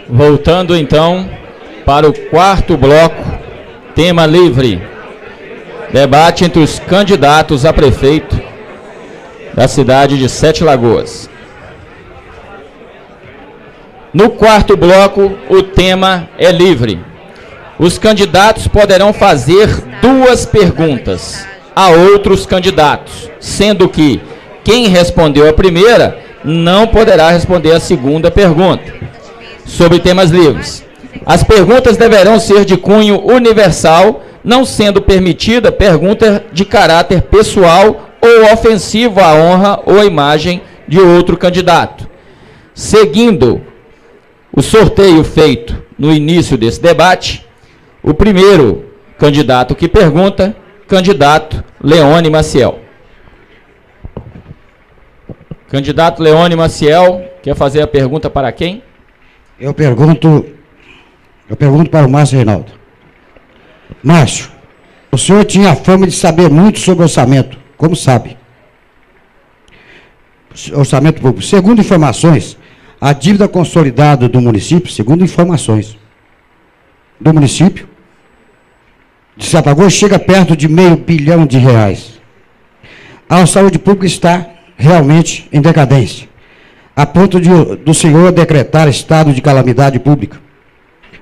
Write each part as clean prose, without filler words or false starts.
Voltando então para o quarto bloco, tema livre. Debate entre os candidatos a prefeito da cidade de Sete Lagoas. No quarto bloco, o tema é livre. Os candidatos poderão fazer duas perguntas a outros candidatos, sendo que quem respondeu a primeira não poderá responder a segunda pergunta, sobre temas livres. As perguntas deverão ser de cunho universal, não sendo permitida pergunta de caráter pessoal ou ofensivo à honra ou à imagem de outro candidato. Seguindo o sorteio feito no início desse debate, o primeiro candidato que pergunta, candidato Leone Maciel. Candidato Leone Maciel, quer fazer a pergunta para quem? Eu pergunto para o Márcio Reinaldo. Márcio, o senhor tinha a fama de saber muito sobre orçamento, como sabe? Orçamento público. Segundo informações, a dívida consolidada do município, segundo informações do município de Sete Lagoas, chega perto de R$500 bilhão. A saúde pública está realmente em decadência, a ponto do senhor decretar estado de calamidade pública,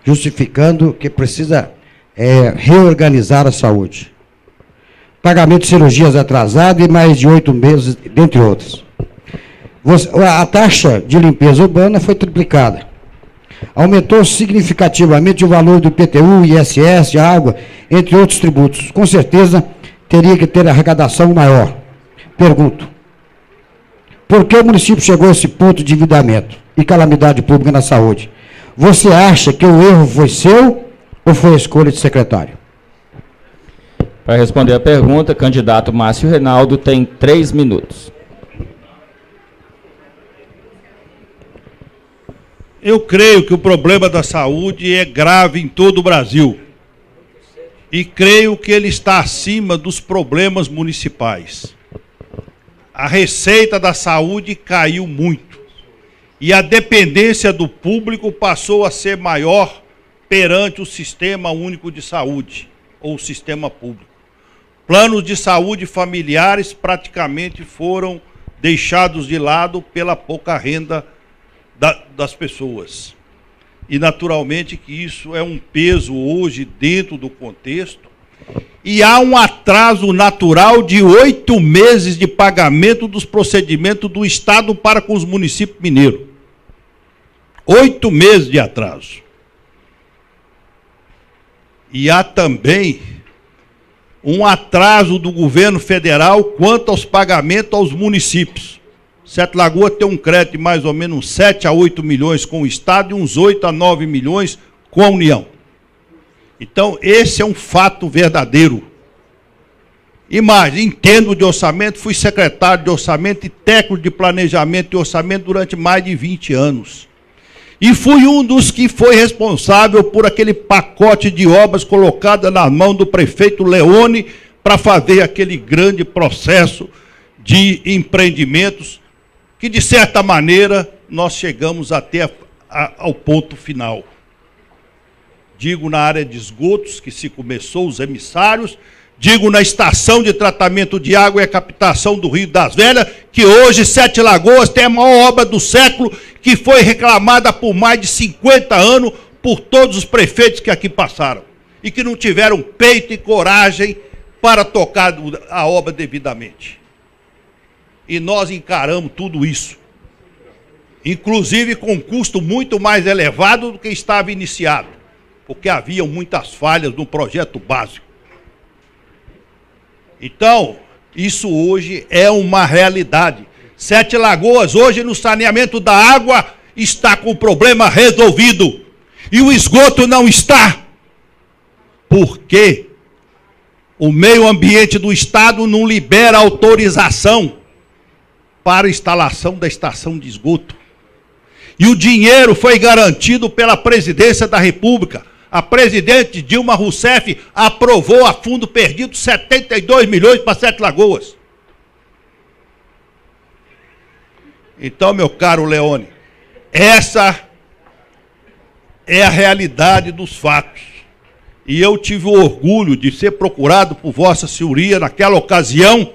justificando que precisa reorganizar a saúde. Pagamento de cirurgias atrasado e mais de 8 meses, dentre outros. A taxa de limpeza urbana foi triplicada. Aumentou significativamente o valor do IPTU, ISS, água, entre outros tributos. Com certeza, teria que ter arrecadação maior. Pergunto, por que o município chegou a esse ponto de endividamento e calamidade pública na saúde? Você acha que o erro foi seu ou foi a escolha de secretário? Para responder a pergunta, candidato Márcio Reinaldo tem 3 minutos. Eu creio que o problema da saúde é grave em todo o Brasil. E creio que ele está acima dos problemas municipais. A receita da saúde caiu muito. E a dependência do público passou a ser maior perante o Sistema Único de Saúde, ou sistema público. Planos de saúde familiares praticamente foram deixados de lado pela pouca renda das pessoas. E naturalmente que isso é um peso hoje dentro do contexto. E há um atraso natural de 8 meses de pagamento dos procedimentos do Estado para com os municípios mineiros. 8 meses de atraso. E há também um atraso do governo federal quanto aos pagamentos aos municípios. Sete Lagoas tem um crédito de mais ou menos uns 7 a 8 milhões com o Estado e uns 8 a 9 milhões com a União. Então, esse é um fato verdadeiro. E mais, entendo de orçamento, fui secretário de orçamento e técnico de planejamento e orçamento durante mais de 20 anos. E fui um dos que foi responsável por aquele pacote de obras colocada na mão do prefeito Leone para fazer aquele grande processo de empreendimentos que, de certa maneira, nós chegamos até ao ponto final. Digo na área de esgotos, que se começou, os emissários, digo na estação de tratamento de água e a captação do Rio das Velhas, que hoje Sete Lagoas tem a maior obra do século, que foi reclamada por mais de 50 anos por todos os prefeitos que aqui passaram, e que não tiveram peito e coragem para tocar a obra devidamente. E nós encaramos tudo isso, inclusive com um custo muito mais elevado do que estava iniciado, porque havia muitas falhas no projeto básico. Então, isso hoje é uma realidade. Sete Lagoas, hoje, no saneamento da água, está com o problema resolvido. E o esgoto não está. Porque o meio ambiente do Estado não libera autorização para a instalação da estação de esgoto. E o dinheiro foi garantido pela Presidência da República. A presidente Dilma Rousseff aprovou a fundo perdido 72 milhões para Sete Lagoas. Então, meu caro Leone, essa é a realidade dos fatos. E eu tive o orgulho de ser procurado por Vossa Senhoria naquela ocasião,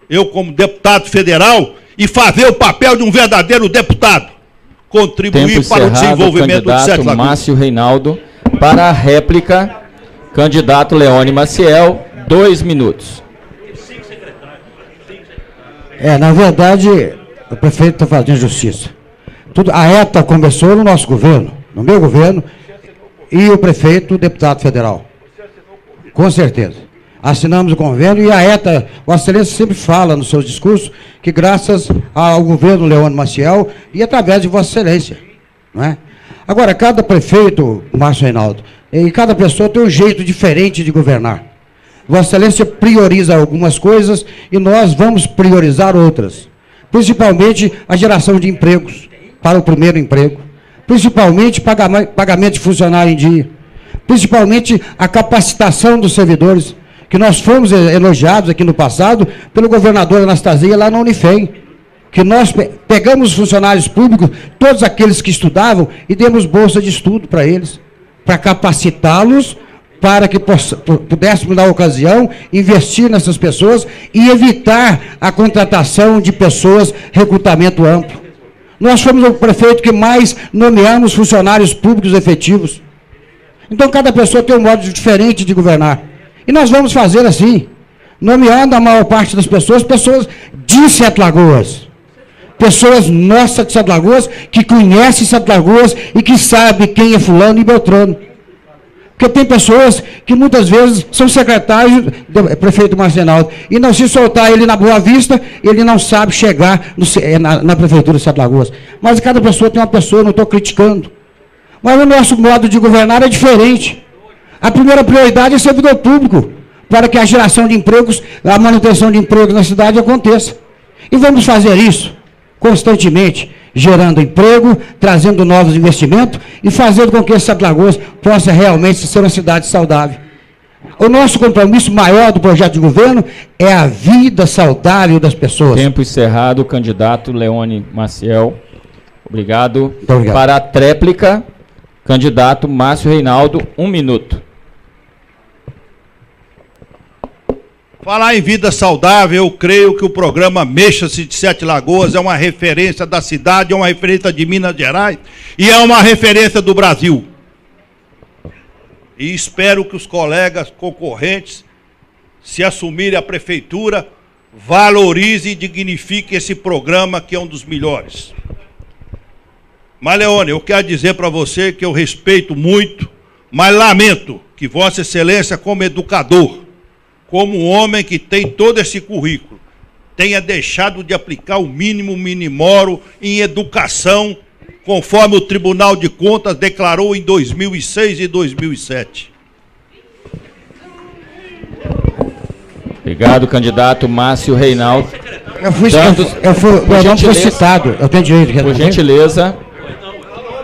eu como deputado federal, e fazer o papel de um verdadeiro deputado, contribuir para o desenvolvimento de Sete Lagoas. Márcio Reinaldo. Para a réplica, candidato Leone Maciel, 2 minutos. Na verdade, o prefeito está fazendo justiça. A ETA começou no nosso governo, no meu governo, e o prefeito, o deputado federal. Com certeza. Assinamos o convênio e a ETA, Vossa Excelência sempre fala nos seus discursos que graças ao governo Leone Maciel e através de Vossa Excelência. Não é? Agora, cada prefeito, Márcio Reinaldo, e cada pessoa tem um jeito diferente de governar. Vossa Excelência prioriza algumas coisas e nós vamos priorizar outras. Principalmente a geração de empregos para o primeiro emprego. Principalmente pagamento de funcionário em dia. Principalmente a capacitação dos servidores, que nós fomos elogiados aqui no passado pelo governador Anastasia lá na Unifem, que nós pegamos os funcionários públicos, todos aqueles que estudavam, e demos bolsa de estudo para eles, para capacitá-los, para que pudéssemos, na ocasião, investir nessas pessoas e evitar a contratação de pessoas, recrutamento amplo. Nós fomos o prefeito que mais nomeamos funcionários públicos efetivos. Então, cada pessoa tem um modo diferente de governar. E nós vamos fazer assim, nomeando a maior parte das pessoas de Sete Lagoas. Pessoas nossas de Sete Lagoas, que conhecem Sete Lagoas e que sabem quem é fulano e beltrano. Porque tem pessoas que muitas vezes são secretários do prefeito Márcio Reinaldo, e não se soltar ele na Boa Vista, ele não sabe chegar na prefeitura de Sete Lagoas. Mas cada pessoa tem uma pessoa, não estou criticando. Mas o nosso modo de governar é diferente. A primeira prioridade é servidor público, para que a geração de empregos, a manutenção de empregos na cidade aconteça. E vamos fazer isso constantemente, gerando emprego, trazendo novos investimentos e fazendo com que Sete Lagoas possa realmente ser uma cidade saudável. O nosso compromisso maior do projeto de governo é a vida saudável das pessoas. Tempo encerrado, candidato Leone Maciel. Obrigado. Muito obrigado. Para a tréplica, candidato Márcio Reinaldo, 1 minuto. Falar em vida saudável, eu creio que o programa Mexa-se de Sete Lagoas é uma referência da cidade, é uma referência de Minas Gerais e é uma referência do Brasil. E espero que os colegas concorrentes, se assumirem a prefeitura, valorizem e dignifiquem esse programa que é um dos melhores. Mas, Leone, eu quero dizer para você que eu respeito muito, mas lamento que Vossa Excelência, como educador, como um homem que tem todo esse currículo, tenha deixado de aplicar o mínimo minimoro em educação, conforme o Tribunal de Contas declarou em 2006 e 2007. Obrigado, candidato Márcio Reinaldo. Meu nome foi citado, eu tenho direito de responder.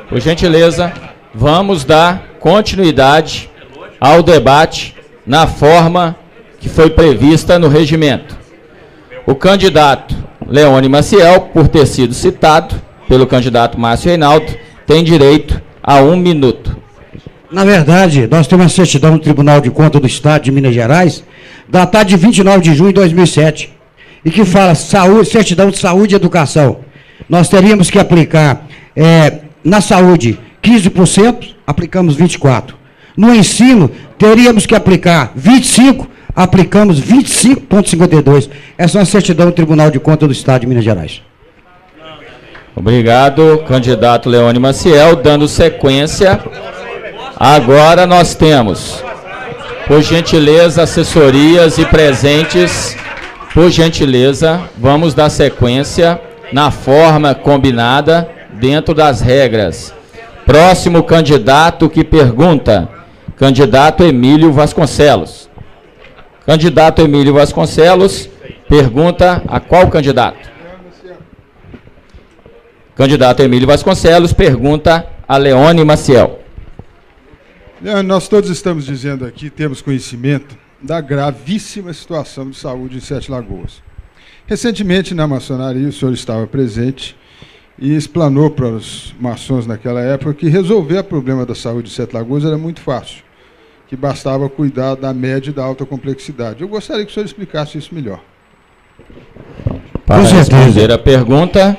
Por gentileza, vamos dar continuidade ao debate na forma que foi prevista no regimento. O candidato Leone Maciel, por ter sido citado pelo candidato Márcio Reinaldo, tem direito a 1 minuto. Na verdade, nós temos uma certidão no Tribunal de Contas do Estado de Minas Gerais, datada de 29 de junho de 2007, e que fala certidão de saúde e educação. Nós teríamos que aplicar, na saúde, 15%, aplicamos 24%. No ensino, teríamos que aplicar 25%, aplicamos 25,52%. Essa é uma certidão do Tribunal de Contas do Estado de Minas Gerais. Obrigado, candidato Leone Maciel. Dando sequência, agora nós temos, por gentileza, assessorias e presentes, por gentileza, vamos dar sequência na forma combinada, dentro das regras. Próximo candidato que pergunta, candidato Emílio Vasconcelos. Candidato Emílio Vasconcelos pergunta a qual candidato? Candidato Emílio Vasconcelos pergunta a Leone Maciel. Nós todos estamos dizendo aqui, temos conhecimento da gravíssima situação de saúde em Sete Lagoas. Recentemente, na maçonaria, o senhor estava presente e explanou para os maçons naquela época que resolver o problema da saúde de Sete Lagoas era muito fácil, que bastava cuidar da média e da alta complexidade. Eu gostaria que o senhor explicasse isso melhor. Para responder a pergunta,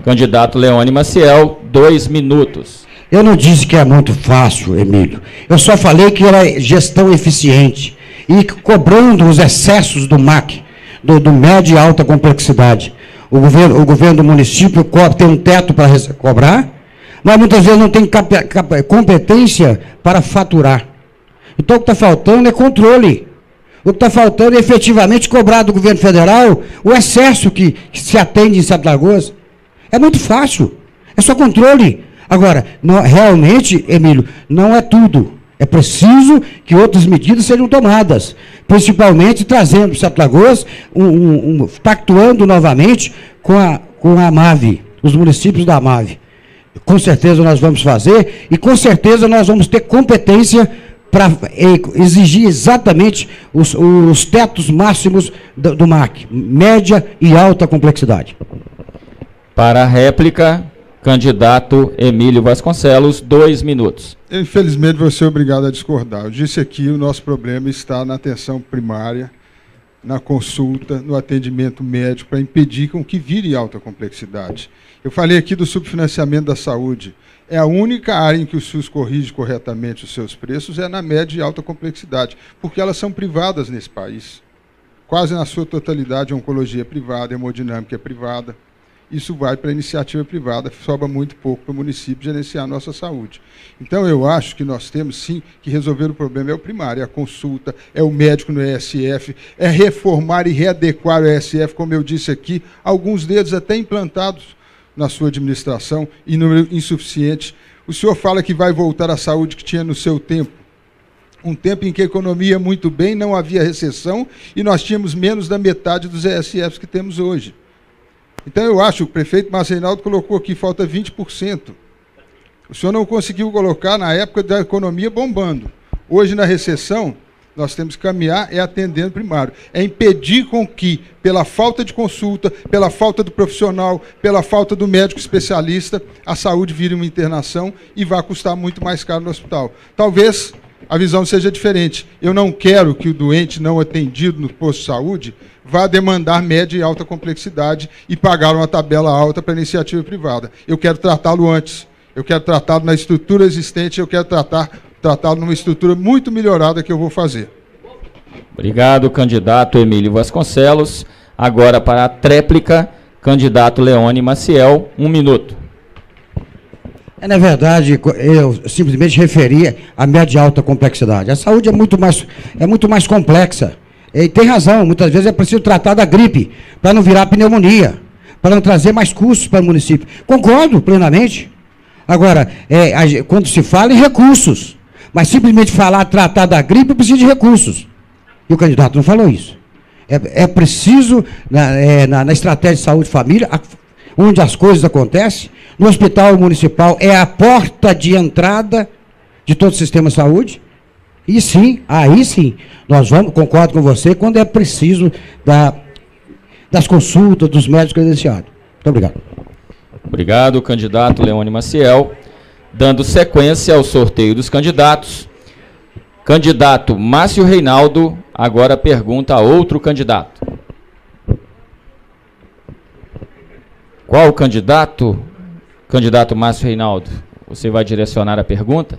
candidato Leone Maciel, 2 minutos. Eu não disse que é muito fácil, Emílio. Eu só falei que era gestão eficiente e cobrando os excessos do MAC, do média e alta complexidade. O governo do município tem um teto para cobrar, mas muitas vezes não tem competência para faturar. Então o que está faltando é controle. O que está faltando é efetivamente cobrar do governo federal o excesso que se atende em Sete Lagoas. É muito fácil, é só controle. Agora, realmente, Emílio, não é tudo. É preciso que outras medidas sejam tomadas, principalmente trazendo para Sete Lagoas, pactuando novamente com a AMAV, os municípios da AMAV. Com certeza nós vamos fazer e com certeza nós vamos ter competência para exigir exatamente os tetos máximos do MAC, média e alta complexidade. Para a réplica, candidato Emílio Vasconcelos, 2 minutos. Infelizmente, vou ser obrigado a discordar. Eu disse aqui, o nosso problema está na atenção primária, na consulta, no atendimento médico, para impedir com que vire alta complexidade. Eu falei aqui do subfinanciamento da saúde. É a única área em que o SUS corrige corretamente os seus preços, é na média e alta complexidade, porque elas são privadas nesse país. Quase na sua totalidade, a oncologia é privada, a hemodinâmica é privada. Isso vai para a iniciativa privada, sobra muito pouco para o município gerenciar a nossa saúde. Então, eu acho que nós temos, sim, que resolver o problema. É o primário, é a consulta, é o médico no ESF, é reformar e readequar o ESF, como eu disse aqui, alguns deles até implantados na sua administração, em número insuficiente. O senhor fala que vai voltar à saúde que tinha no seu tempo. Um tempo em que a economia ia muito bem, não havia recessão, e nós tínhamos menos da metade dos ESFs que temos hoje. Então, eu acho que o prefeito Márcio Reinaldo colocou aqui, falta 20%. O senhor não conseguiu colocar na época da economia bombando. Hoje, na recessão, nós temos que caminhar atendendo primário. É impedir com que, pela falta de consulta, pela falta do profissional, pela falta do médico especialista, a saúde vire uma internação e vá custar muito mais caro no hospital. Talvez a visão seja diferente. Eu não quero que o doente não atendido no posto de saúde vá demandar média e alta complexidade e pagar uma tabela alta para a iniciativa privada. Eu quero tratá-lo antes. Eu quero tratá-lo na estrutura existente, eu quero tratá-lo numa estrutura muito melhorada que eu vou fazer. Obrigado, candidato Emílio Vasconcelos. Agora, para a tréplica, candidato Leone Maciel, 1 minuto. Na verdade, eu simplesmente referia à média e alta complexidade. A saúde é muito mais complexa. E tem razão, muitas vezes é preciso tratar da gripe, para não virar pneumonia, para não trazer mais custos para o município. Concordo plenamente. Agora, quando se fala em recursos, mas simplesmente tratar da gripe precisa de recursos. E o candidato não falou isso. É preciso, na estratégia de saúde e família, onde as coisas acontecem, no hospital municipal é a porta de entrada de todo o sistema de saúde. E sim, aí sim, nós vamos, concordo com você, quando é preciso das consultas dos médicos credenciados. Muito obrigado. Obrigado, candidato Leone Maciel. Dando sequência ao sorteio dos candidatos, candidato Márcio Reinaldo agora pergunta a outro candidato. Qual o candidato? Candidato Márcio Reinaldo, você vai direcionar a pergunta?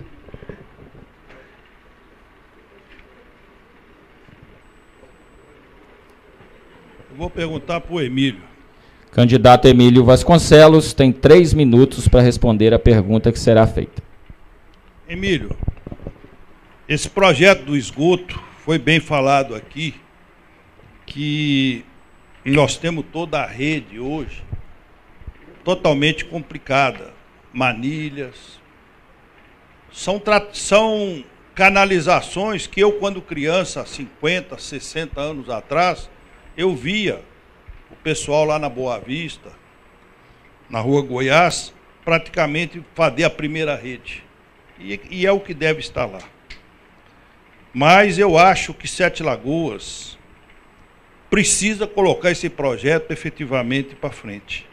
Vou perguntar para o Emílio. Candidato Emílio Vasconcelos tem 3 minutos para responder a pergunta que será feita. Emílio, esse projeto do esgoto foi bem falado aqui, que nós temos toda a rede hoje totalmente complicada. Manilhas. São canalizações que eu, quando criança, 50, 60 anos atrás, eu via o pessoal lá na Boa Vista, na Rua Goiás, praticamente fazer a primeira rede. E é o que deve estar lá. Mas eu acho que Sete Lagoas precisa colocar esse projeto efetivamente para frente.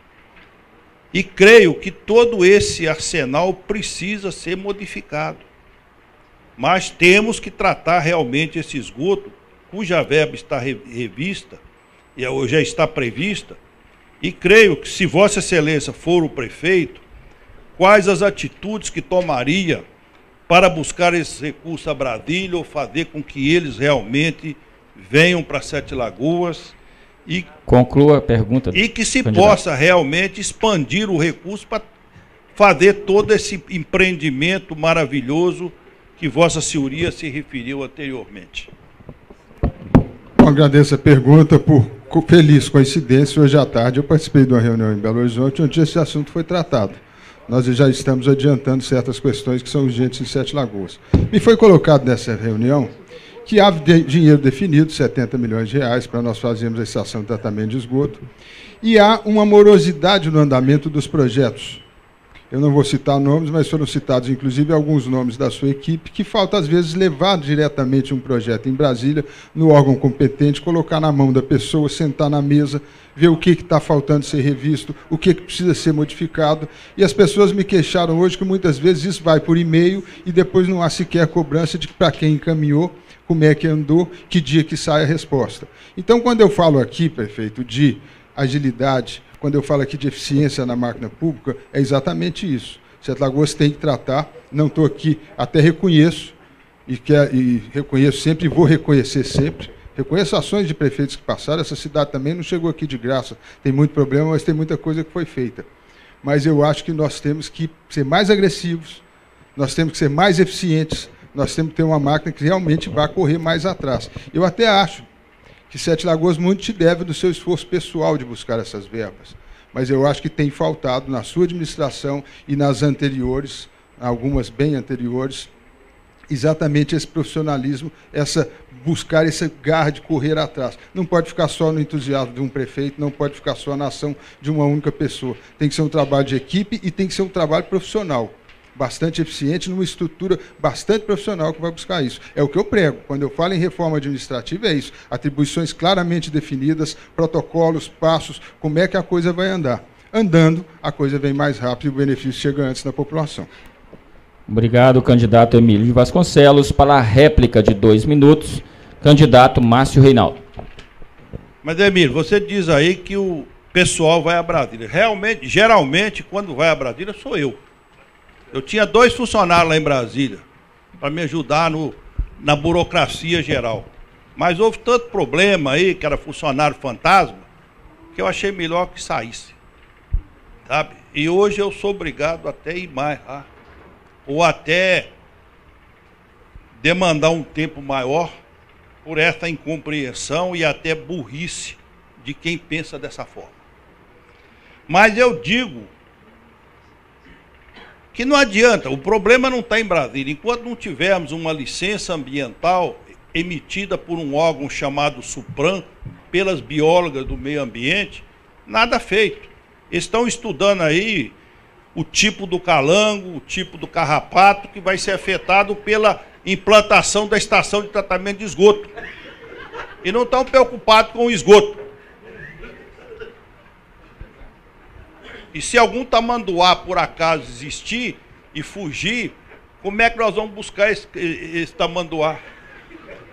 E creio que todo esse arsenal precisa ser modificado. Mas temos que tratar realmente esse esgoto, cuja verba está revista, ou já está prevista, e creio que, se Vossa Excelência for o prefeito, quais as atitudes que tomaria para buscar esses recursos a Brasília ou fazer com que eles realmente venham para Sete Lagoas e conclua a pergunta. E que se candidato. Possa realmente expandir o recurso para fazer todo esse empreendimento maravilhoso que Vossa Senhoria se referiu anteriormente. Bom, agradeço a pergunta por feliz coincidência. Hoje à tarde eu participei de uma reunião em Belo Horizonte onde esse assunto foi tratado. Nós já estamos adiantando certas questões que são urgentes em Sete Lagoas. Me foi colocado nessa reunião que há dinheiro definido, 70 milhões de reais, para nós fazermos a estação de tratamento de esgoto, e há uma morosidade no andamento dos projetos. Eu não vou citar nomes, mas foram citados, inclusive, alguns nomes da sua equipe, que falta, às vezes, levar diretamente um projeto em Brasília, no órgão competente, colocar na mão da pessoa, sentar na mesa, ver o que está faltando ser revisto, o que precisa ser modificado. E as pessoas me queixaram hoje que, muitas vezes, isso vai por e-mail e depois não há sequer cobrança de para quem encaminhou, como é que andou, que dia que sai a resposta. Então, quando eu falo aqui, prefeito, de agilidade, quando eu falo aqui de eficiência na máquina pública, é exatamente isso. Sete Lagoas tem que tratar, não estou aqui, até reconheço, e reconheço sempre, e vou reconhecer sempre, reconheço ações de prefeitos que passaram, essa cidade também não chegou aqui de graça, tem muito problema, mas tem muita coisa que foi feita. Mas eu acho que nós temos que ser mais agressivos, nós temos que ser mais eficientes, nós temos que ter uma máquina que realmente vá correr mais atrás. Eu até acho que Sete Lagoas muito te deve do seu esforço pessoal de buscar essas verbas. Mas eu acho que tem faltado na sua administração e nas anteriores, algumas bem anteriores, exatamente esse profissionalismo, buscar essa garra de correr atrás. Não pode ficar só no entusiasmo de um prefeito, não pode ficar só na ação de uma única pessoa. Tem que ser um trabalho de equipe e tem que ser um trabalho profissional, bastante eficiente, numa estrutura bastante profissional que vai buscar isso. É o que eu prego. Quando eu falo em reforma administrativa, é isso. Atribuições claramente definidas, protocolos, passos, como é que a coisa vai andar. Andando, a coisa vem mais rápido e o benefício chega antes na população. Obrigado, candidato Emílio de Vasconcelos. Para a réplica de 2 minutos, candidato Márcio Reinaldo. Mas, Emílio, você diz aí que o pessoal vai a Brasília. Realmente, geralmente, quando vai a Brasília, sou eu. Eu tinha 2 funcionários lá em Brasília para me ajudar na burocracia geral. Mas houve tanto problema aí, que era funcionário fantasma, que eu achei melhor que saísse. Sabe? E hoje eu sou obrigado até ir mais lá. Ou até demandar um tempo maior por essa incompreensão e até burrice de quem pensa dessa forma. Mas eu digo que não adianta, o problema não está em Brasília. Enquanto não tivermos uma licença ambiental emitida por um órgão chamado SUPRAM, pelas biólogas do meio ambiente, nada feito. Estão estudando aí o tipo do calango, o tipo do carrapato, que vai ser afetado pela implantação da estação de tratamento de esgoto. E não estão preocupados com o esgoto. E se algum tamanduá, por acaso, existir e fugir, como é que nós vamos buscar esse tamanduá?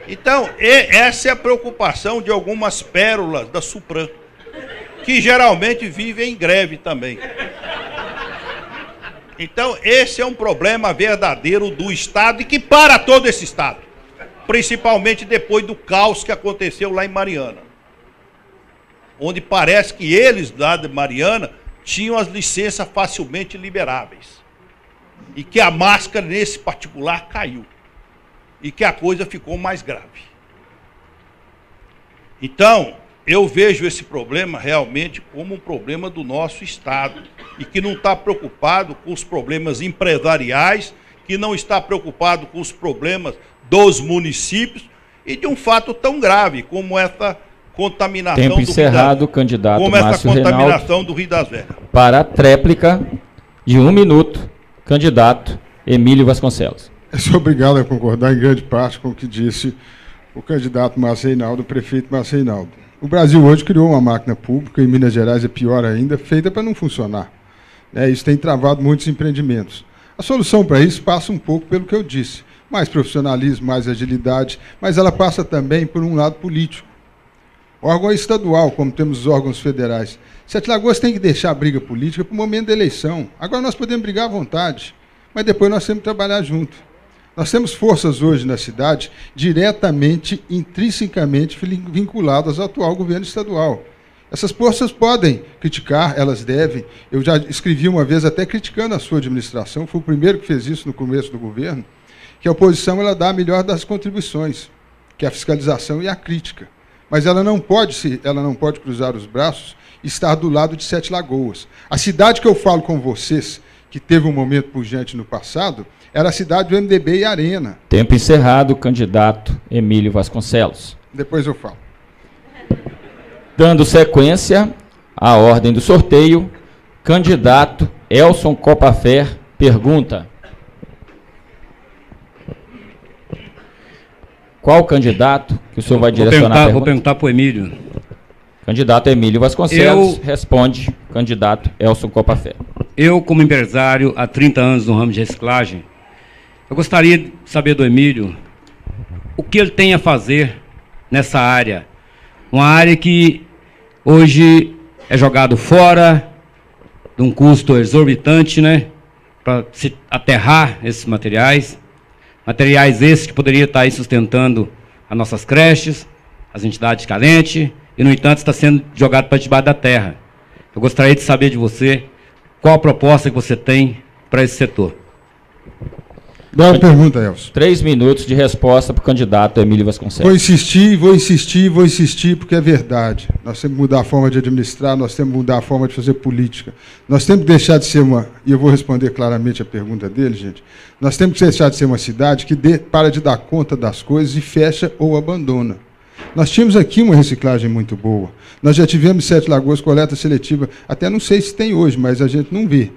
Então, essa é a preocupação de algumas pérolas da SUPRAM, que geralmente vivem em greve também. Então, esse é um problema verdadeiro do Estado e que para todo esse Estado, principalmente depois do caos que aconteceu lá em Mariana, onde parece que eles, lá de Mariana, tinham as licenças facilmente liberáveis. E que a máscara, nesse particular, caiu. E que a coisa ficou mais grave. Então, eu vejo esse problema realmente como um problema do nosso Estado. E que não está preocupado com os problemas empresariais, que não está preocupado com os problemas dos municípios e de um fato tão grave como essa contaminação Tempo encerrado, candidato como essa Márcio contaminação Reinaldo. do Rio das Velhas. Para a tréplica de 1 minuto, candidato Emílio Vasconcelos. Eu sou obrigado a concordar em grande parte com o que disse o candidato Márcio Reinaldo, o prefeito Márcio Reinaldo. O Brasil hoje criou uma máquina pública, em Minas Gerais é pior ainda, feita para não funcionar. né? Isso tem travado muitos empreendimentos. A solução para isso passa um pouco pelo que eu disse. Mais profissionalismo, mais agilidade, mas ela passa também por um lado político. O órgão é estadual, como temos os órgãos federais. Sete Lagoas tem que deixar a briga política para o momento da eleição. Agora nós podemos brigar à vontade, mas depois nós temos que trabalhar junto. Nós temos forças hoje na cidade diretamente, intrinsecamente vinculadas ao atual governo estadual. Essas forças podem criticar, elas devem. Eu já escrevi uma vez até criticando a sua administração, fui o primeiro que fez isso no começo do governo, que a oposição ela dá a melhor das contribuições, que é a fiscalização e a crítica. Mas ela não pode cruzar os braços e estar do lado de Sete Lagoas. A cidade que eu falo com vocês, que teve um momento pujante no passado, era a cidade do MDB e Arena. Tempo encerrado, candidato Emílio Vasconcelos. Depois eu falo. Dando sequência à ordem do sorteio, candidato Elson Copafer pergunta: qual candidato que o senhor vai direcionar a pergunta? Vou perguntar para o Emílio. Candidato Emílio Vasconcelos, responde candidato Elson Copafer. Eu, como empresário, há 30 anos no ramo de reciclagem, eu gostaria de saber do Emílio o que ele tem a fazer nessa área. Uma área que hoje é jogado fora, de um custo exorbitante, né, para se aterrar esses materiais. Materiais esses que poderiam estar aí sustentando as nossas creches, as entidades carentes, e, no entanto, está sendo jogado para debaixo da terra. Eu gostaria de saber de você qual a proposta que você tem para esse setor. Boa pergunta, Elson. 3 minutos de resposta para o candidato Emílio Vasconcelos. Vou insistir, porque é verdade. Nós temos que mudar a forma de administrar, nós temos que mudar a forma de fazer política. Nós temos que deixar de ser uma... E eu vou responder claramente a pergunta dele, gente. Nós temos que deixar de ser uma cidade que para de dar conta das coisas e fecha ou abandona. Nós tínhamos aqui uma reciclagem muito boa. Nós já tivemos Sete Lagoas, coleta seletiva, até não sei se tem hoje, mas a gente não vê.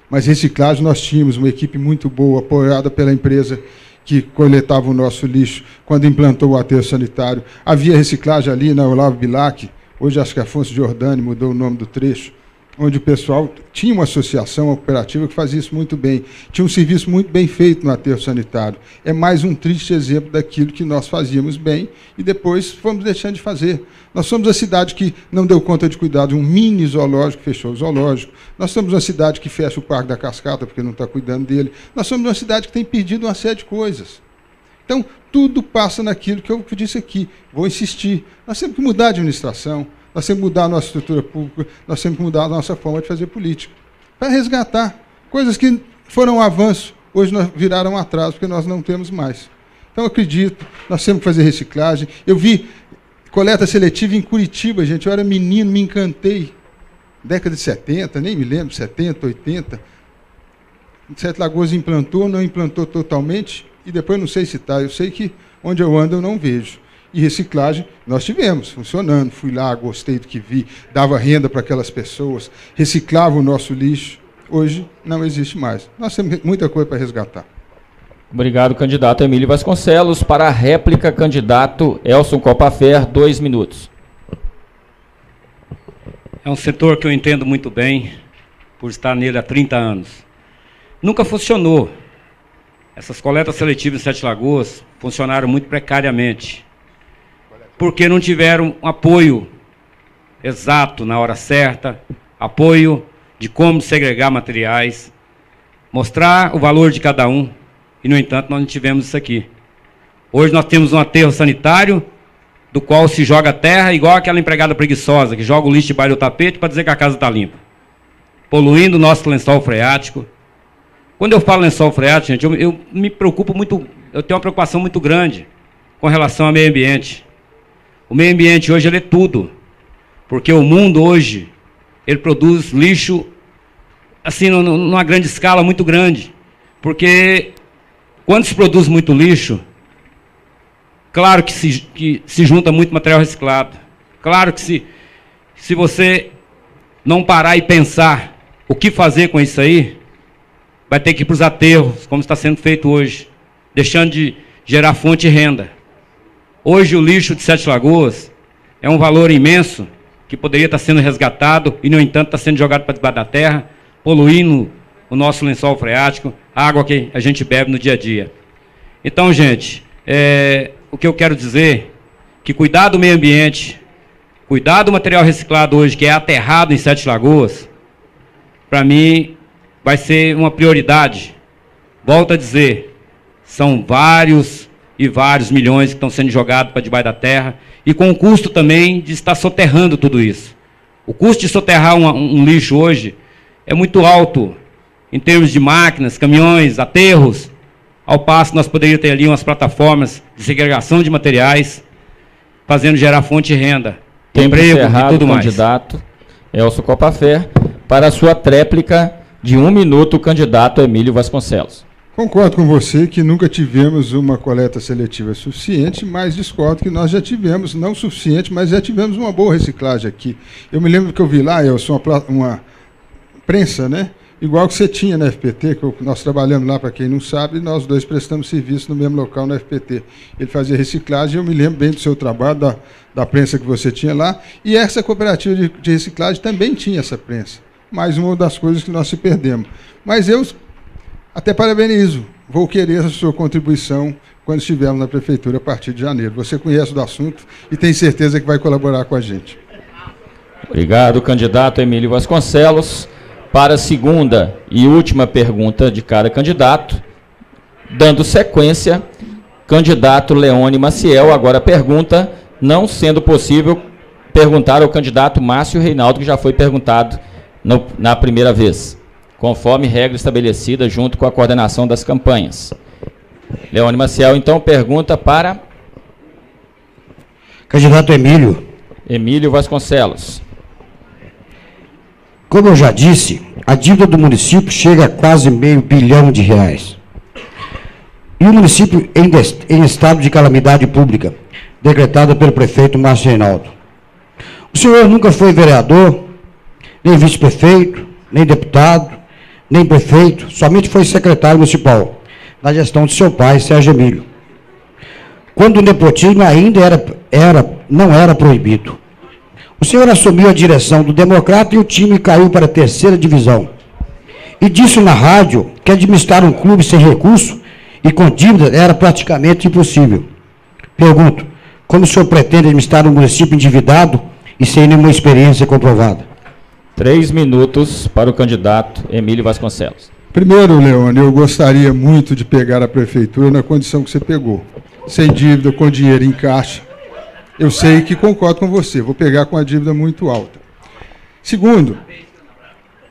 Mas reciclagem nós tínhamos uma equipe muito boa, apoiada pela empresa que coletava o nosso lixo quando implantou o aterro sanitário. Havia reciclagem ali na Olavo Bilac, hoje acho que Afonso Giordani mudou o nome do trecho, onde o pessoal tinha uma associação uma cooperativa que fazia isso muito bem. Tinha um serviço muito bem feito no aterro sanitário. É mais um triste exemplo daquilo que nós fazíamos bem e depois fomos deixando de fazer. Nós somos a cidade que não deu conta de cuidar de um mini zoológico, fechou o zoológico. Nós somos uma cidade que fecha o Parque da Cascata porque não está cuidando dele. Nós somos uma cidade que tem perdido uma série de coisas. Então, tudo passa naquilo que eu disse aqui. Vou insistir. Nós temos que mudar a administração, nós temos que mudar a nossa estrutura pública, nós temos que mudar a nossa forma de fazer política. Para resgatar coisas que foram um avanço, hoje viraram um atraso, porque nós não temos mais. Então, eu acredito, nós temos que fazer reciclagem. Eu vi coleta seletiva em Curitiba, gente. Eu era menino, me encantei. Década de 70, nem me lembro, 70, 80. Sete Lagoas implantou, não implantou totalmente, e depois não sei se está. Eu sei que onde eu ando eu não vejo. E reciclagem nós tivemos, funcionando. Fui lá, gostei do que vi, dava renda para aquelas pessoas, reciclava o nosso lixo. Hoje não existe mais. Nós temos muita coisa para resgatar. Obrigado, candidato Emílio Vasconcelos. Para a réplica, candidato Elson Copafer, 2 minutos. É um setor que eu entendo muito bem, por estar nele há 30 anos. Nunca funcionou. Essas coletas seletivas em Sete Lagoas funcionaram muito precariamente, porque não tiveram apoio exato na hora certa, apoio de como segregar materiais, mostrar o valor de cada um, e, no entanto, nós não tivemos isso aqui. Hoje nós temos um aterro sanitário, do qual se joga terra, igual aquela empregada preguiçosa, que joga o lixo debaixo do tapete para dizer que a casa está limpa, poluindo o nosso lençol freático. Quando eu falo lençol freático, gente, eu me preocupo muito, eu tenho uma preocupação muito grande com relação ao meio ambiente. O meio ambiente hoje ele é tudo, porque o mundo hoje ele produz lixo assim numa grande escala muito grande, porque quando se produz muito lixo, claro que se junta muito material reciclado, claro que se você não parar e pensar o que fazer com isso aí, vai ter que ir para os aterros, como está sendo feito hoje, deixando de gerar fonte de renda. Hoje o lixo de Sete Lagoas é um valor imenso que poderia estar sendo resgatado e, no entanto, está sendo jogado para debaixo da terra, poluindo o nosso lençol freático, a água que a gente bebe no dia a dia. Então, gente, o que eu quero dizer, que cuidar do meio ambiente, cuidar do material reciclado hoje, que é aterrado em Sete Lagoas, para mim, vai ser uma prioridade. Volto a dizer, são vários e vários milhões que estão sendo jogados para debaixo da terra, e com o custo também de estar soterrando tudo isso. O custo de soterrar um lixo hoje é muito alto, em termos de máquinas, caminhões, aterros, ao passo que nós poderíamos ter ali umas plataformas de segregação de materiais, fazendo gerar fonte de renda, emprego e tudo mais. Candidato Elcio Copafé, para a sua tréplica de 1 minuto, o candidato Emílio Vasconcelos. Concordo com você que nunca tivemos uma coleta seletiva suficiente, mas discordo que nós já tivemos, não suficiente, mas já tivemos uma boa reciclagem aqui. Eu me lembro que eu vi lá, Elcio, uma prensa, né? Igual que você tinha na FPT, que nós trabalhamos lá, para quem não sabe, nós dois prestamos serviço no mesmo local na FPT. Ele fazia reciclagem, eu me lembro bem do seu trabalho, da prensa que você tinha lá, e essa cooperativa de reciclagem também tinha essa prensa. Mais uma das coisas que nós se perdemos. Mas eu até parabenizo, vou querer a sua contribuição quando estivermos na Prefeitura a partir de janeiro. Você conhece do assunto e tem certeza que vai colaborar com a gente. Obrigado, candidato Emílio Vasconcelos. Para a segunda e última pergunta de cada candidato, dando sequência, candidato Leone Maciel agora pergunta, não sendo possível perguntar ao candidato Márcio Reinaldo, que já foi perguntado na primeira vez, conforme regra estabelecida junto com a coordenação das campanhas. Leone Maciel, então, pergunta para... Candidato Emílio Vasconcelos. Como eu já disse, a dívida do município chega a quase R$500 bilhão. E o município em estado de calamidade pública, decretada pelo prefeito Márcio Reinaldo. O senhor nunca foi vereador, nem vice-prefeito, nem deputado, nem prefeito, somente foi secretário municipal, na gestão de seu pai, Sérgio Emílio, quando o nepotismo ainda não era proibido. O senhor assumiu a direção do Democrata e o time caiu para a 3ª divisão. E disse na rádio que administrar um clube sem recurso e com dívida era praticamente impossível. Pergunto, como o senhor pretende administrar um município endividado e sem nenhuma experiência comprovada? 3 minutos para o candidato Emílio Vasconcelos. Primeiro, Leone, eu gostaria muito de pegar a Prefeitura na condição que você pegou. Sem dívida, com dinheiro em caixa. Eu sei que concordo com você, vou pegar com a dívida muito alta. Segundo,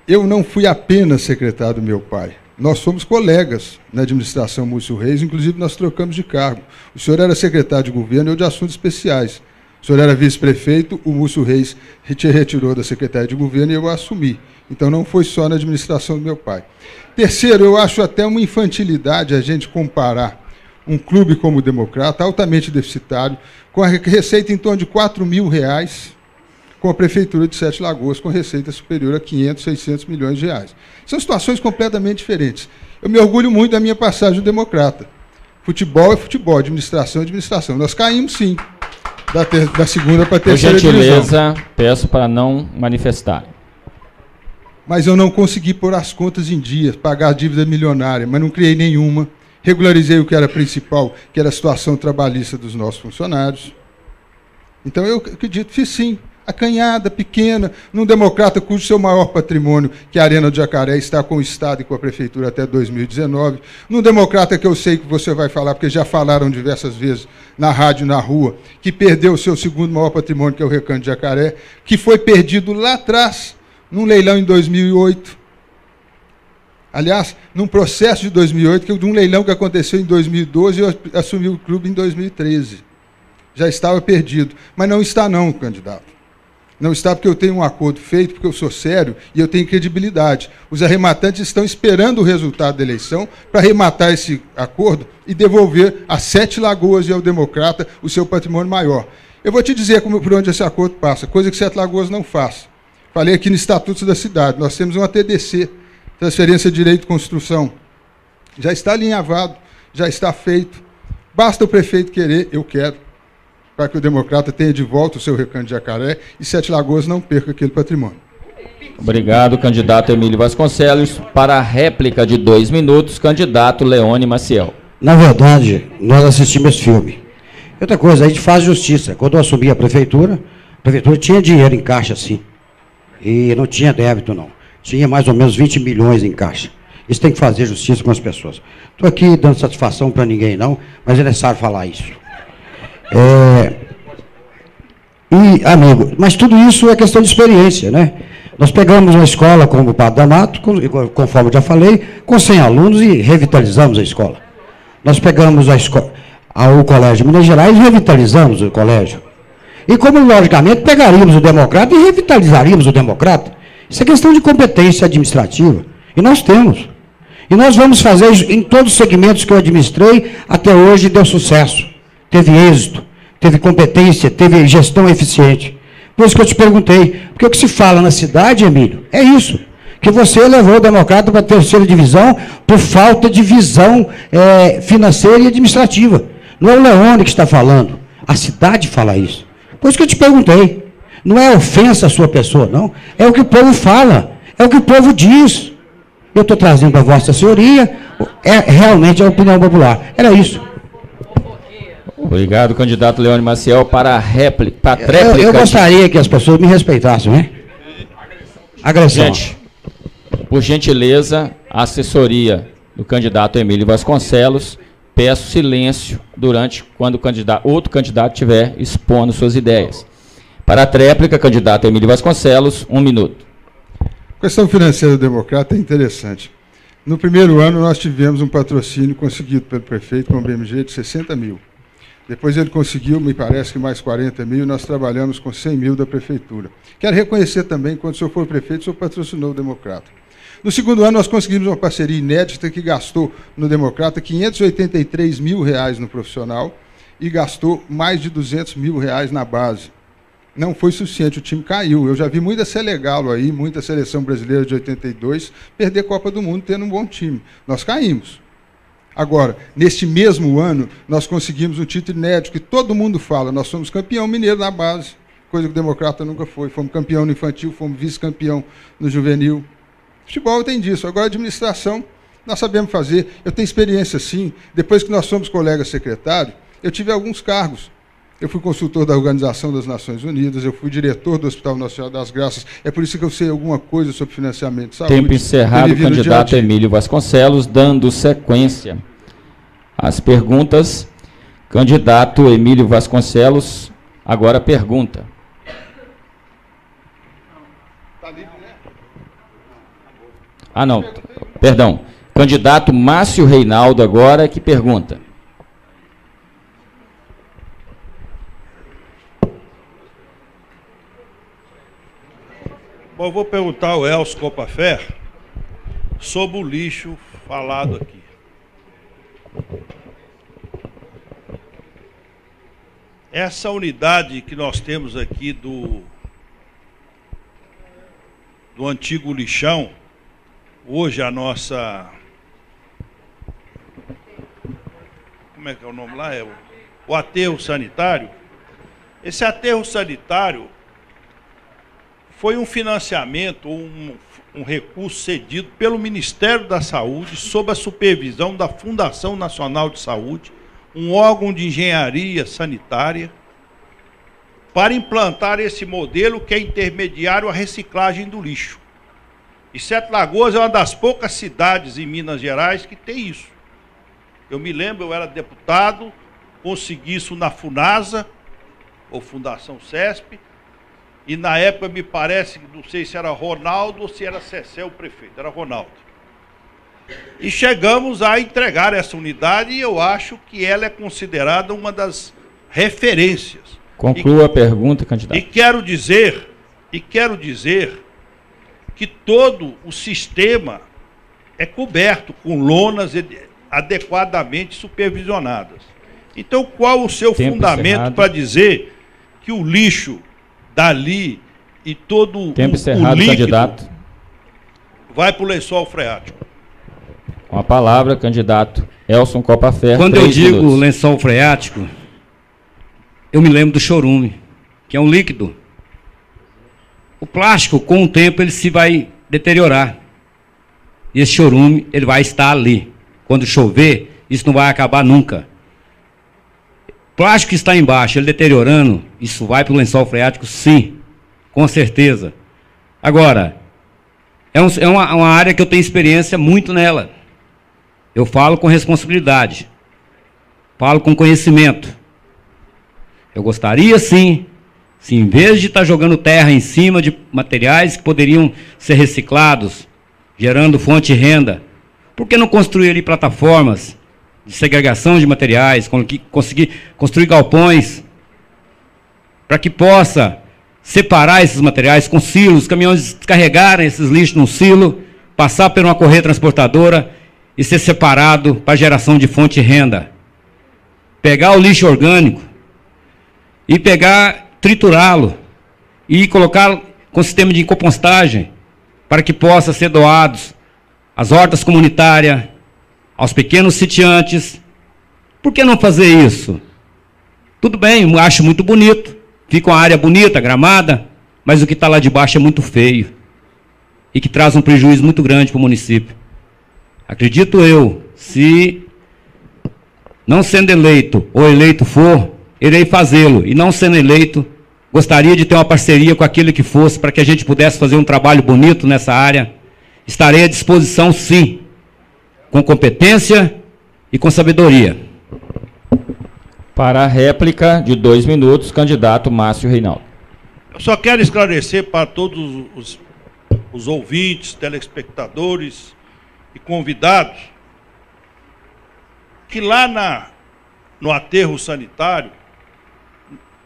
eu não fui apenas secretário do meu pai. Nós somos colegas na administração Múcio Reis, inclusive nós trocamos de cargo. O senhor era secretário de governo e eu de assuntos especiais. O senhor era vice-prefeito, o Múcio Reis retirou da secretaria de governo e eu assumi. Então não foi só na administração do meu pai. Terceiro, eu acho até uma infantilidade a gente comparar um clube como o Democrata, altamente deficitário, com a receita em torno de R$4.000, com a Prefeitura de Sete Lagoas, com receita superior a 500, 600 milhões de reais. São situações completamente diferentes. Eu me orgulho muito da minha passagem no Democrata. Futebol é futebol, administração é administração. Nós caímos, sim, da segunda para a terceira divisão. Por gentileza, peço para não manifestar. Mas eu não consegui pôr as contas em dias, pagar a dívida milionária, mas não criei nenhuma. Regularizei o que era principal, que era a situação trabalhista dos nossos funcionários. Então, eu acredito, fiz sim, acanhada, pequena, num Democrata cujo seu maior patrimônio, que é a Arena do Jacaré, está com o Estado e com a Prefeitura até 2019. Num Democrata que eu sei que você vai falar, porque já falaram diversas vezes na rádio e na rua, que perdeu o seu segundo maior patrimônio, que é o Recanto de Jacaré, que foi perdido lá atrás, num leilão em 2008. Aliás, num processo de 2008, de um leilão que aconteceu em 2012, eu assumi o clube em 2013. Já estava perdido. Mas não está não, candidato. Não está porque eu tenho um acordo feito, porque eu sou sério e eu tenho credibilidade. Os arrematantes estão esperando o resultado da eleição para arrematar esse acordo e devolver a Sete Lagoas e ao Democrata o seu patrimônio maior. Eu vou te dizer por onde esse acordo passa, coisa que Sete Lagoas não faz. Falei aqui no Estatuto da Cidade, nós temos uma TDC, Transferência de Direito de Construção. Já está alinhavado, já está feito. Basta o prefeito querer, eu quero, para que o Democrata tenha de volta o seu Recanto de Jacaré e Sete Lagoas não perca aquele patrimônio. Obrigado, candidato Emílio Vasconcelos. Para a réplica de 2 minutos, candidato Leone Maciel. Na verdade, nós assistimos esse filme. Outra coisa, a gente faz justiça. Quando eu assumi a prefeitura tinha dinheiro em caixa, sim. E não tinha débito, não. Tinha mais ou menos 20 milhões em caixa. Isso tem que fazer justiça com as pessoas. Estou aqui dando satisfação para ninguém, não, mas é necessário falar isso. E, amigo, mas tudo isso é questão de experiência, né? Nós pegamos uma escola como o Padre Damato, conforme eu já falei, com 100 alunos e revitalizamos a escola. Nós pegamos o Colégio Minas Gerais e revitalizamos o colégio. E como, logicamente, pegaríamos o Democrata e revitalizaríamos o Democrata. Isso é questão de competência administrativa. E nós temos. E nós vamos fazer isso em todos os segmentos que eu administrei, até hoje deu sucesso. Teve êxito, teve competência, teve gestão eficiente. Por isso que eu te perguntei, porque o que se fala na cidade, Emílio, é isso. Que você levou o Democrata para a 3ª divisão por falta de visão financeira e administrativa. Não é o Leone que está falando. A cidade fala isso. Por isso que eu te perguntei. Não é ofensa à sua pessoa, não. É o que o povo fala. É o que o povo diz. Eu estou trazendo para a Vossa Senhoria, realmente a opinião popular. Era isso. Obrigado, candidato Leone Maciel. Para a réplica. Para a tréplica. Eu gostaria que as pessoas me respeitassem, né? Agressão. Gente, por gentileza, a assessoria do candidato Emílio Vasconcelos, peço silêncio quando outro candidato estiver expondo suas ideias. Para a tréplica, candidato Emílio Vasconcelos, 1 minuto. A questão financeira do Democrata é interessante. No primeiro ano, nós tivemos um patrocínio conseguido pelo prefeito com o BMG de 60 mil. Depois ele conseguiu, me parece que mais 40 mil, e nós trabalhamos com 100 mil da prefeitura. Quero reconhecer também, quando o senhor for prefeito, o senhor patrocinou o Democrata. No segundo ano, nós conseguimos uma parceria inédita que gastou no Democrata 583 mil reais no profissional e gastou mais de 200 mil reais na base. Não foi suficiente, o time caiu. Eu já vi muita Selegalo aí, muita seleção brasileira de 82, perder Copa do Mundo tendo um bom time. Nós caímos. Agora, neste mesmo ano, nós conseguimos um título inédito, que todo mundo fala, nós somos campeão mineiro na base, coisa que o Democrata nunca foi. Fomos campeão no infantil, fomos vice-campeão no juvenil. Futebol tem disso. Agora, a administração, nós sabemos fazer. Eu tenho experiência, sim. Depois que nós somos colegas secretários, eu tive alguns cargos. Eu fui consultor da Organização das Nações Unidas, eu fui diretor do Hospital Nacional das Graças. É por isso que eu sei alguma coisa sobre financiamento de saúde. Tempo encerrado, candidato Emílio Vasconcelos, dando sequência às perguntas. Candidato Emílio Vasconcelos, agora pergunta. Ah, não, perdão. Candidato Márcio Reinaldo agora que pergunta. Bom, eu vou perguntar ao Elcio Copafé sobre o lixo falado aqui. Essa unidade que nós temos aqui do antigo lixão, hoje a nossa... Como é que é o nome lá? É o aterro sanitário. Esse aterro sanitário foi um financiamento, um recurso cedido pelo Ministério da Saúde, sob a supervisão da Fundação Nacional de Saúde, um órgão de engenharia sanitária, para implantar esse modelo que é intermediário à reciclagem do lixo. E Sete Lagoas é uma das poucas cidades em Minas Gerais que tem isso. Eu me lembro, eu era deputado, consegui isso na FUNASA, ou Fundação CESP, e na época me parece, não sei se era Ronaldo ou se era Cecé o prefeito, era Ronaldo. E chegamos a entregar essa unidade e eu acho que ela é considerada uma das referências. Conclua a pergunta, candidato. E quero dizer que todo o sistema é coberto com lonas adequadamente supervisionadas. Então, qual o seu fundamento para dizer que o lixo dali e todo o líquido candidato vai para o lençol freático? Com a palavra, candidato Elson Copafé. Quando eu digo lençol freático, eu me lembro do chorume, que é um líquido O plástico, com o tempo, ele se vai deteriorar. E esse chorume, ele vai estar ali. Quando chover, isso não vai acabar nunca. O plástico que está embaixo, ele deteriorando, isso vai para o lençol freático, sim, com certeza. Agora, é uma área que eu tenho experiência muito nela. Eu falo com responsabilidade. Falo com conhecimento. Eu gostaria, sim, se em vez de estar jogando terra em cima de materiais que poderiam ser reciclados, gerando fonte de renda, por que não construir ali plataformas de segregação de materiais, conseguir construir galpões, para que possa separar esses materiais com silos, caminhões descarregarem esses lixos num silo, passar por uma correia transportadora e ser separado para geração de fonte de renda. Pegar o lixo orgânico e triturá-lo e colocar com sistema de compostagem para que possa ser doados às hortas comunitárias, aos pequenos sitiantes. Por que não fazer isso? Tudo bem, eu acho muito bonito, fica uma área bonita, gramada, mas o que está lá de baixo é muito feio e que traz um prejuízo muito grande para o município. Acredito eu, se não sendo eleito ou eleito for, irei fazê-lo. E não sendo eleito, gostaria de ter uma parceria com aquele que fosse, para que a gente pudesse fazer um trabalho bonito nessa área. Estarei à disposição, sim, com competência e com sabedoria. Para a réplica de 2 minutos, candidato Márcio Reinaldo. Eu só quero esclarecer para todos os ouvintes, telespectadores e convidados, que lá no aterro sanitário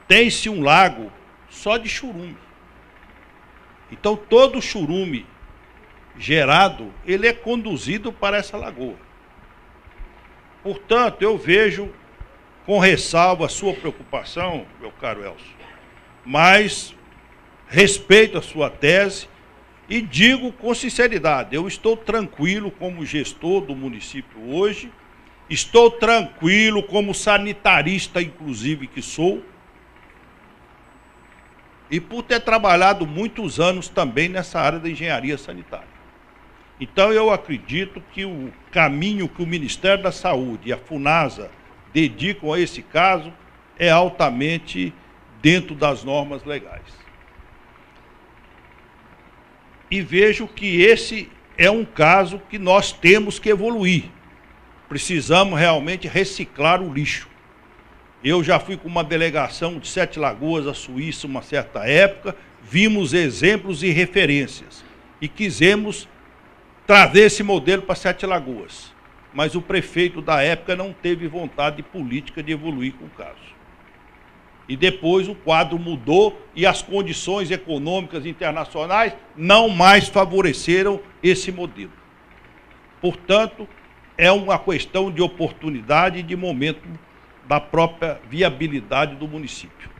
tem-se um lago só de churume. Então todo churume gerado, ele é conduzido para essa lagoa. Portanto, eu vejo com ressalva a sua preocupação, meu caro Elcio, mas respeito a sua tese e digo com sinceridade, eu estou tranquilo como gestor do município hoje, estou tranquilo como sanitarista, inclusive, que sou, e por ter trabalhado muitos anos também nessa área da engenharia sanitária. Então, eu acredito que o caminho que o Ministério da Saúde e a FUNASA dedicam a esse caso é altamente dentro das normas legais. E vejo que esse é um caso que nós temos que evoluir. Precisamos realmente reciclar o lixo. Eu já fui com uma delegação de 7 Lagoas à Suíça uma certa época, vimos exemplos e referências e quisemos trazer esse modelo para 7 Lagoas. Mas o prefeito da época não teve vontade política de evoluir com o caso. E depois o quadro mudou e as condições econômicas internacionais não mais favoreceram esse modelo. Portanto, é uma questão de oportunidade e de momento da própria viabilidade do município.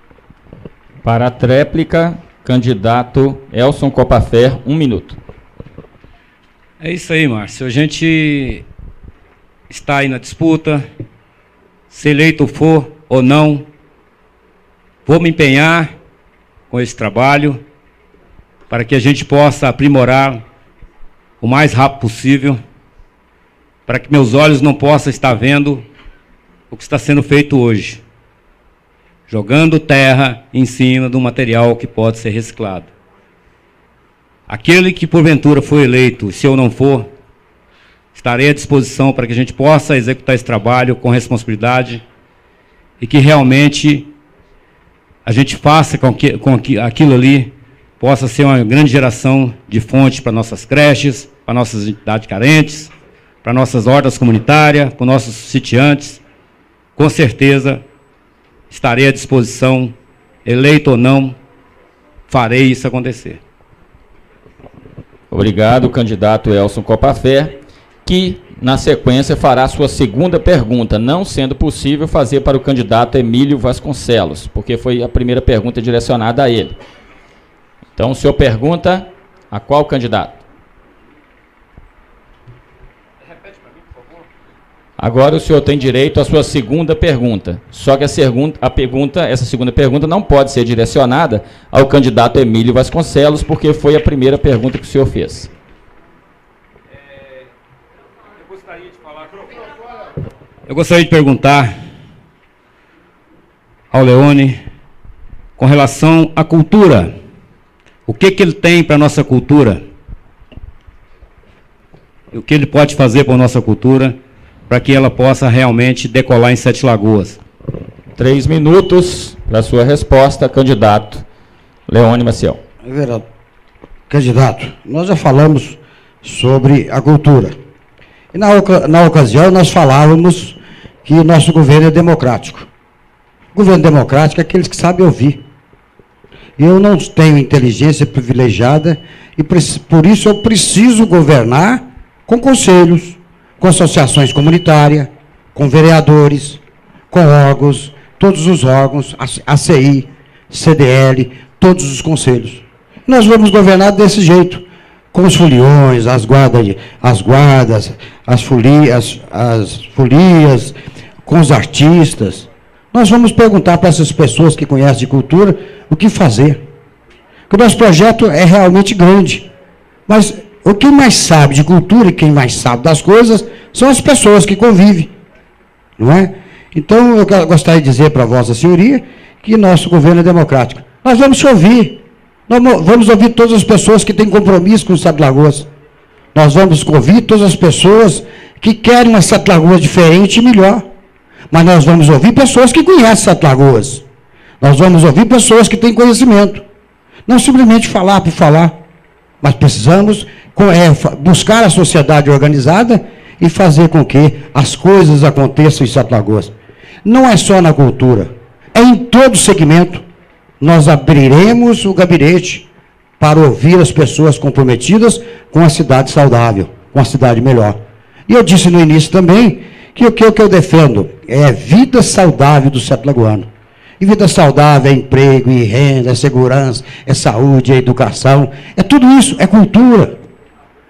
Para a tréplica, candidato Elson Copafer, 1 minuto. É isso aí, Márcio. A gente está aí na disputa, se eleito for ou não, vou me empenhar com esse trabalho para que a gente possa aprimorar o mais rápido possível, para que meus olhos não possam estar vendo o que está sendo feito hoje, jogando terra em cima do material que pode ser reciclado. Aquele que porventura for eleito, se eu não for, estarei à disposição para que a gente possa executar esse trabalho com responsabilidade e que realmente a gente faça com que aquilo ali possa ser uma grande geração de fonte para nossas creches, para nossas entidades carentes, para nossas hortas comunitárias, para nossos sitiantes. Com certeza, estarei à disposição, eleito ou não, farei isso acontecer. Obrigado, candidato Elson Copafer, que, na sequência, fará sua segunda pergunta, não sendo possível fazer para o candidato Emílio Vasconcelos, porque foi a primeira pergunta direcionada a ele. Então, o senhor pergunta a qual candidato? Repete para mim, por favor. Agora o senhor tem direito à sua segunda pergunta. Só que essa segunda pergunta não pode ser direcionada ao candidato Emílio Vasconcelos, porque foi a primeira pergunta que o senhor fez. Eu gostaria de perguntar ao Leone com relação à cultura. O que ele tem para a nossa cultura? O que ele pode fazer para a nossa cultura para que ela possa realmente decolar em Sete Lagoas? 3 minutos para a sua resposta, candidato Leone Maciel. Candidato, nós já falamos sobre a cultura. E na ocasião nós falávamos que nosso governo é democrático. O governo democrático é aqueles que sabem ouvir. Eu não tenho inteligência privilegiada e por isso eu preciso governar com conselhos, com associações comunitárias, com vereadores, com órgãos, todos os órgãos, ACI, CDL, todos os conselhos. Nós vamos governar desse jeito, com os foliões, as guardas, as folias, com os artistas. Nós vamos perguntar para essas pessoas que conhecem de cultura o que fazer. Porque o nosso projeto é realmente grande. Mas quem mais sabe de cultura e quem mais sabe das coisas são as pessoas que convivem. Não é? Então, eu gostaria de dizer para Vossa Senhoria que nosso governo é democrático. Nós vamos te ouvir. Nós vamos ouvir todas as pessoas que têm compromisso com o Sete Lagoas. Nós vamos ouvir todas as pessoas que querem uma Sete Lagoas diferente e melhor. Mas nós vamos ouvir pessoas que conhecem Sete Lagoas. Nós vamos ouvir pessoas que têm conhecimento. Não simplesmente falar por falar. Mas precisamos buscar a sociedade organizada e fazer com que as coisas aconteçam em Sete Lagoas. Não é só na cultura. É em todo segmento. Nós abriremos o gabinete para ouvir as pessoas comprometidas com a cidade saudável, com a cidade melhor. E eu disse no início também que o que eu defendo é a vida saudável do Sete Lagoano. E vida saudável é emprego, é renda, é segurança, é saúde, é educação, é tudo isso, é cultura.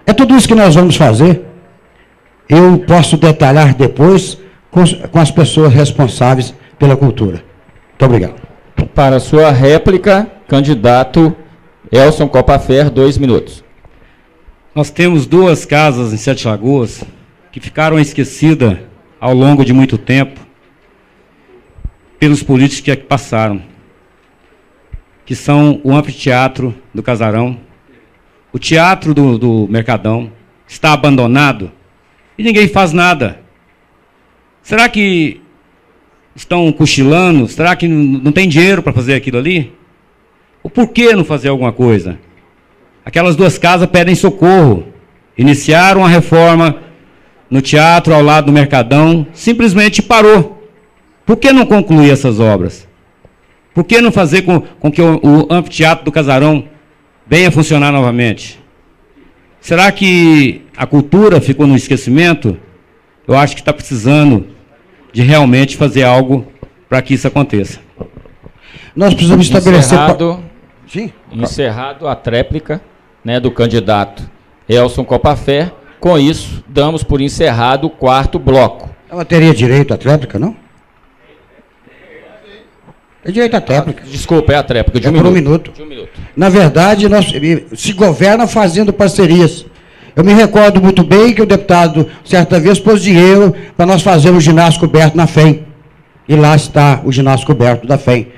É tudo isso que nós vamos fazer. Eu posso detalhar depois com as pessoas responsáveis pela cultura. Muito obrigado. Para a sua réplica, candidato Elson Copafer, 2 minutos. Nós temos 2 casas em Sete Lagoas que ficaram esquecidas ao longo de muito tempo pelos políticos que aqui passaram, que são o anfiteatro do Casarão, o teatro do Mercadão, está abandonado e ninguém faz nada. Será que estão cochilando? Será que não tem dinheiro para fazer aquilo ali? Ou por que não fazer alguma coisa? Aquelas 2 casas pedem socorro. Iniciaram a reforma no teatro ao lado do Mercadão, simplesmente parou. Por que não concluir essas obras? Por que não fazer com que o anfiteatro do Casarão venha funcionar novamente? Será que a cultura ficou no esquecimento? Eu acho que está precisando de realmente fazer algo para que isso aconteça. Nós precisamos estabelecer... Encerrado a tréplica, né, do candidato Elson Copafer. Com isso, damos por encerrado o 4º bloco. Ela teria direito à tréplica, não? É direito à tréplica. Desculpa, é a tréplica. De um minuto. Na verdade, nós se governa fazendo parcerias. Eu me recordo muito bem que o deputado, certa vez, pôs dinheiro para nós fazermos o ginásio coberto na FEM. E lá está o ginásio coberto da FEM.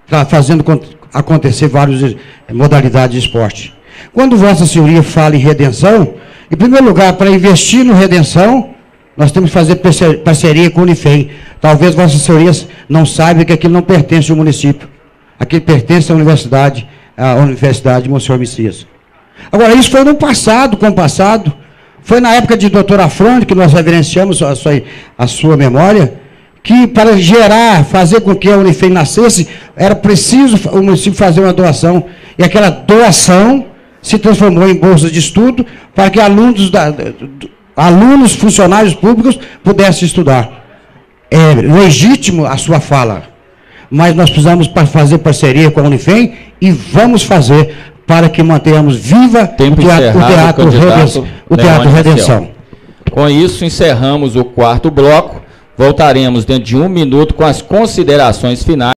Está fazendo acontecer várias modalidades de esporte. Quando Vossa Senhoria fala em redenção, em primeiro lugar, para investir no redenção, nós temos que fazer parceria com o Unifem. Talvez Vossa Senhoria não saiba que aquilo não pertence ao município. Aquilo pertence à Universidade Monsenhor Messias. Agora, isso foi no passado, com o passado. Foi na época de doutora Afrânio que nós reverenciamos a sua memória, que para fazer com que a Unifem nascesse, era preciso o município fazer uma doação. E aquela doação se transformou em bolsas de estudo para que alunos, funcionários públicos pudessem estudar. É legítimo a sua fala, mas nós precisamos fazer parceria com a Unifem e vamos fazer para que mantenhamos viva o Teatro Redenção. Com isso, encerramos o quarto bloco. Voltaremos dentro de 1 minuto com as considerações finais.